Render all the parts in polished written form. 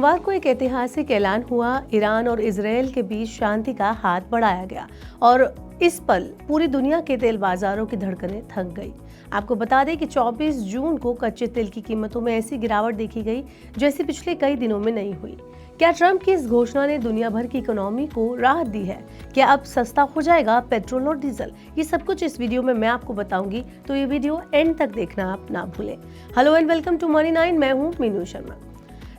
सोमवार को एक ऐतिहासिक ऐलान हुआ। ईरान और इजरायल के बीच शांति का हाथ बढ़ाया गया और इस पल पूरी दुनिया के तेल बाजारों की धड़कनें थक गई। आपको बता दें कि 24 जून को कच्चे तेल की कीमतों में ऐसी गिरावट देखी गई जैसी पिछले कई दिनों में नहीं हुई। क्या ट्रंप की इस घोषणा ने दुनिया भर की इकोनॉमी को राहत दी है? क्या अब सस्ता हो जाएगा पेट्रोल और डीजल? ये सब कुछ इस वीडियो में मैं आपको बताऊंगी, तो ये वीडियो एंड तक देखना आप ना भूलें। Hello and welcome to money 9। मैं हूँ मीनू शर्मा।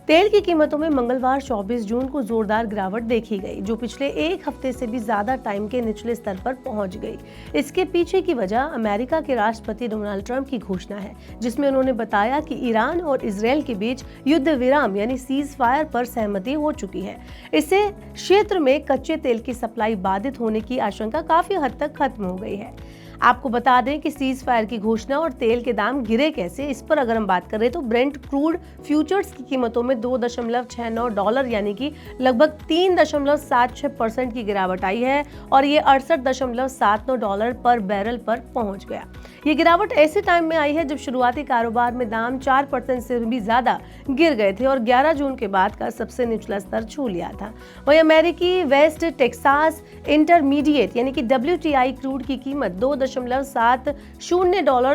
तेल की कीमतों में मंगलवार 24 जून को जोरदार गिरावट देखी गई, जो पिछले एक हफ्ते से भी ज्यादा टाइम के निचले स्तर पर पहुंच गई। इसके पीछे की वजह अमेरिका के राष्ट्रपति डोनाल्ड ट्रंप की घोषणा है, जिसमें उन्होंने बताया कि ईरान और इजरायल के बीच युद्ध विराम यानी सीज फायर पर सहमति हो चुकी है। इससे क्षेत्र में कच्चे तेल की सप्लाई बाधित होने की आशंका काफी हद तक खत्म हो गई है। आपको बता दें कि सीज फायर की घोषणा और तेल के दाम गिरे कैसे, इस पर अगर हम बात करें तो ब्रेंट क्रूड फ्यूचर्स की कीमतों में $2.69 यानी कि लगभग 3.76% की गिरावट आई है और ये $68.79 पर बैरल पर पहुंच गया। ये गिरावट ऐसे टाइम में आई है जब शुरुआती कारोबार में दाम 4% से भी ज्यादा गिर गए थे और 11 जून के बाद का सबसे निचला स्तर छू लिया था। वहीं अमेरिकी वेस्ट टेक्सास इंटरमीडिएट यानी कि WTI क्रूड की कीमत $2.70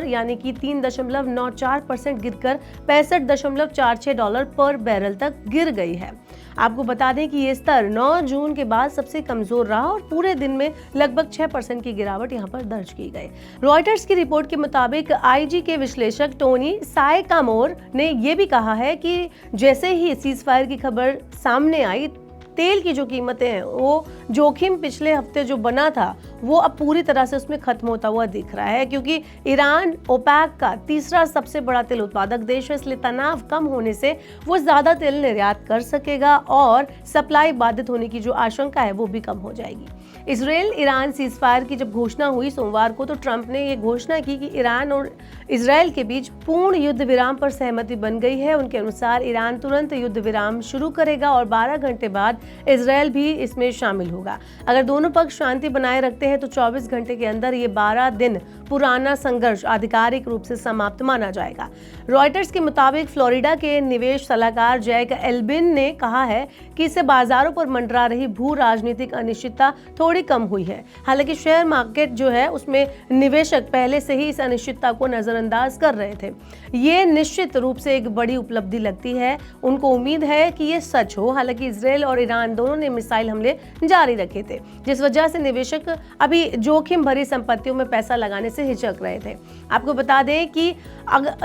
यानी कि 3.94% गिरकर $65.46 पर बैरल तक गिर गई है। आपको बता दें कि ये स्तर 9 जून के बाद सबसे कमजोर रहा और पूरे दिन में लगभग 6% की गिरावट यहां पर दर्ज की गई। रॉयटर्स की रिपोर्ट के मुताबिक IG के विश्लेषक टोनी सायकामोर ने यह भी कहा है कि जैसे ही सीज फायर की खबर सामने आई, तेल की जो कीमतें हैं वो जोखिम पिछले हफ्ते जो बना था वो अब पूरी तरह से उसमें खत्म होता हुआ दिख रहा है, क्योंकि ईरान ओपेक का तीसरा सबसे बड़ा तेल उत्पादक देश है। इसलिए तनाव कम होने से वो ज्यादा तेल निर्यात कर सकेगा और सप्लाई बाधित होने की जो आशंका है वो भी कम हो जाएगी। इजरायल ईरान सीज फायर की जब घोषणा हुई सोमवार को, तो ट्रंप ने ये घोषणा की कि ईरान और इजरायल के बीच पूर्ण युद्ध विराम पर सहमति बन गई है। उनके अनुसार ईरान तुरंत युद्ध विराम शुरू करेगा और 12 घंटे बाद इजरायल भी इसमें शामिल होगा। अगर दोनों पक्ष शांति बनाए रखते हैं तो 24 घंटे के अंदर ये 12 दिन पुराना संघर्ष आधिकारिक रूप से समाप्त माना जाएगा। रॉयटर्स के मुताबिक फ्लोरिडा के निवेश सलाहकार जैक एल्बिन ने कहा है कि इससे बाजारों पर मंडरा रही भू राजनीतिक अनिश्चितता थोड़ी कम हुई है। हालांकि शेयर मार्केट जो है उसमें निवेशक पहले से ही इस अनिश्चितता को नजरअंदाज कर रहे थे। ये निश्चित रूप से एक बड़ी उपलब्धि लगती है। उनको उम्मीद है कि ये सच हो। हालांकि इजरायल और ईरान दोनों ने मिसाइल हमले जारी रखे थे, जिस वजह से निवेशक अभी जोखिम भरी संपत्तियों में पैसा लगाने से हिचक रहे थे। आपको बता दें कि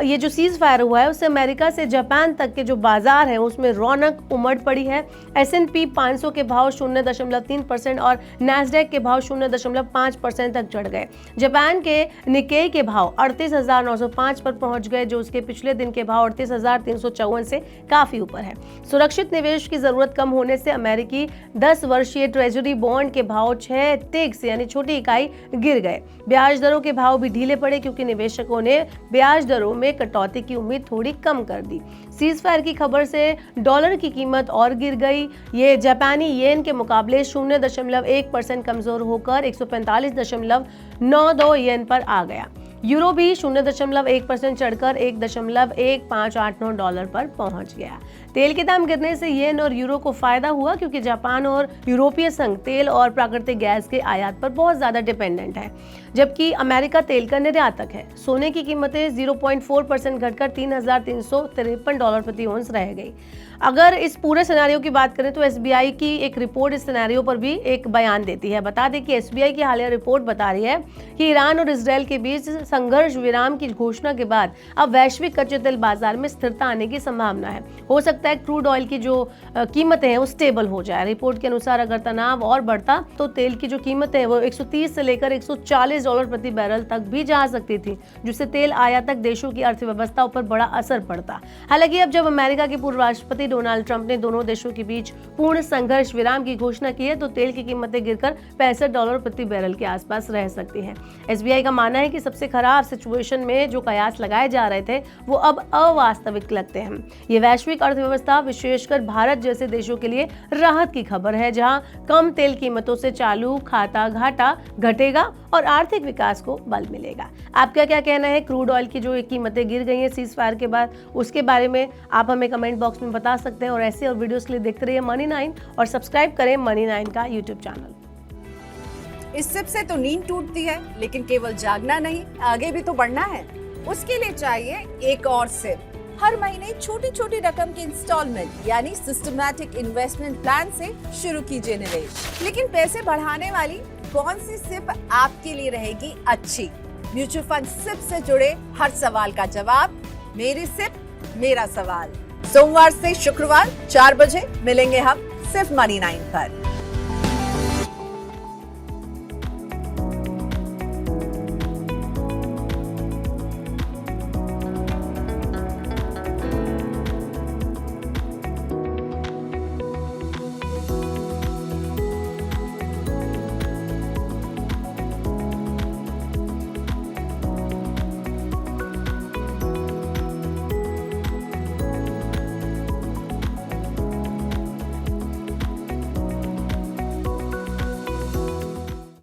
ये जो सीज फायर हुआ है उससे अमेरिका से जापान तक के जो बाजार है उसमें रौनक उमड़ पड़ी है। S&P 500 के भाव 0.3% और नैस्डैक के भाव 0.5% तक चढ़ गए। जापान के निकेई के भाव 38,905 पर पहुंच गए, जो उसके पिछले दिन के भाव 38,354 से काफी ऊपर है। सुरक्षित निवेश की जरूरत कम होने से अमेरिकी 10 वर्षीय ट्रेजरी बॉन्ड के भाव 6 टिक्स यानी छोटी इकाई गिर गए। ब्याज दरों के भाव भी ढीले पड़े क्योंकि निवेशकों ने ब्याज दरों में कटौती की उम्मीद थोड़ी कम कर दी। सीज फायर की खबर से डॉलर की कीमत और गिर गई। ये जापानी येन के मुकाबले 0.1% कमजोर होकर 145.92 येन पर आ गया। यूरो भी 0.1% चढ़कर $1.1589 पर पहुंच गया। तेल के दाम गिरने से येन और यूरो को फायदा हुआ, क्योंकि जापान और यूरोपीय संघ तेल और प्राकृतिक गैस के आयात पर बहुत ज्यादा डिपेंडेंट है, जबकि अमेरिका तेल का निर्यातक है। सोने की कीमतें 0.4% घटकर $3,353 प्रति औंस रह गई। अगर इस पूरे सिनेरियो की बात करें तो SBI की एक रिपोर्ट इस सिनेरियो पर भी एक बयान देती है। बता दें कि SBI की हालिया रिपोर्ट बता रही है कि ईरान और इजरायल के बीच संघर्ष विराम की घोषणा के बाद अब वैश्विक कच्चे तेल बाजार में स्थिरता आने की संभावना है। हो सकता है क्रूड ऑयल की जो कीमतें हैं वो स्टेबल हो जाए। रिपोर्ट के अनुसार अगर तनाव और बढ़ता तो तेल की जो कीमतें हैं वो 130 से लेकर $140 प्रति बैरल तक भी जा सकती थी, जिससे तेल आयातक देशों की अर्थव्यवस्था पर बड़ा असर पड़ता। हालांकि अब जब अमेरिका के पूर्व राष्ट्रपति डोनाल्ड ट्रंप ने दोनों देशों के बीच पूर्ण संघर्ष विराम की घोषणा की है, तो तेल की कीमतें गिरकर $65 प्रति बैरल के आसपास रह सकती हैं। SBI का मानना है कि सबसे खराब सिचुएशन में जो कयास लगाए जा रहे थे वो अब अवास्तविक लगते हैं। ये वैश्विक अर्थव्यवस्था विशेषकर भारत जैसे देशों के लिए राहत की खबर है, जहां कम तेल कीमतों से चालू खाता घाटा घटेगा और आर्थिक विकास को बल मिलेगा। आपका क्या कहना है? क्रूड ऑयल की जो कीमतें गिर गई हैं सीज फायर के बाद, उसके बारे में आप हमें कमेंट बॉक्स में बता सकते हैं। और ऐसे और वीडियोस के लिए देखते रहिए मनी 9 और सब्सक्राइब करें मनी 9 का यूट्यूब चैनल। इस सिप से तो नींद टूटती है, लेकिन केवल जागना नहीं, आगे भी तो बढ़ना है। उसके लिए चाहिए एक और सिप। हर महीने छोटी छोटी रकम की इंस्टॉलमेंट यानी सिस्टमैटिक इन्वेस्टमेंट प्लान से शुरू कीजिए निवेश। लेकिन पैसे बढ़ाने वाली कौन सी सिप आपके लिए रहेगी अच्छी? म्यूचुअल फंड सिप से जुड़े हर सवाल का जवाब मेरी सिप मेरा सवाल। सोमवार से शुक्रवार 4 बजे मिलेंगे हम सिर्फ मनी 9 पर।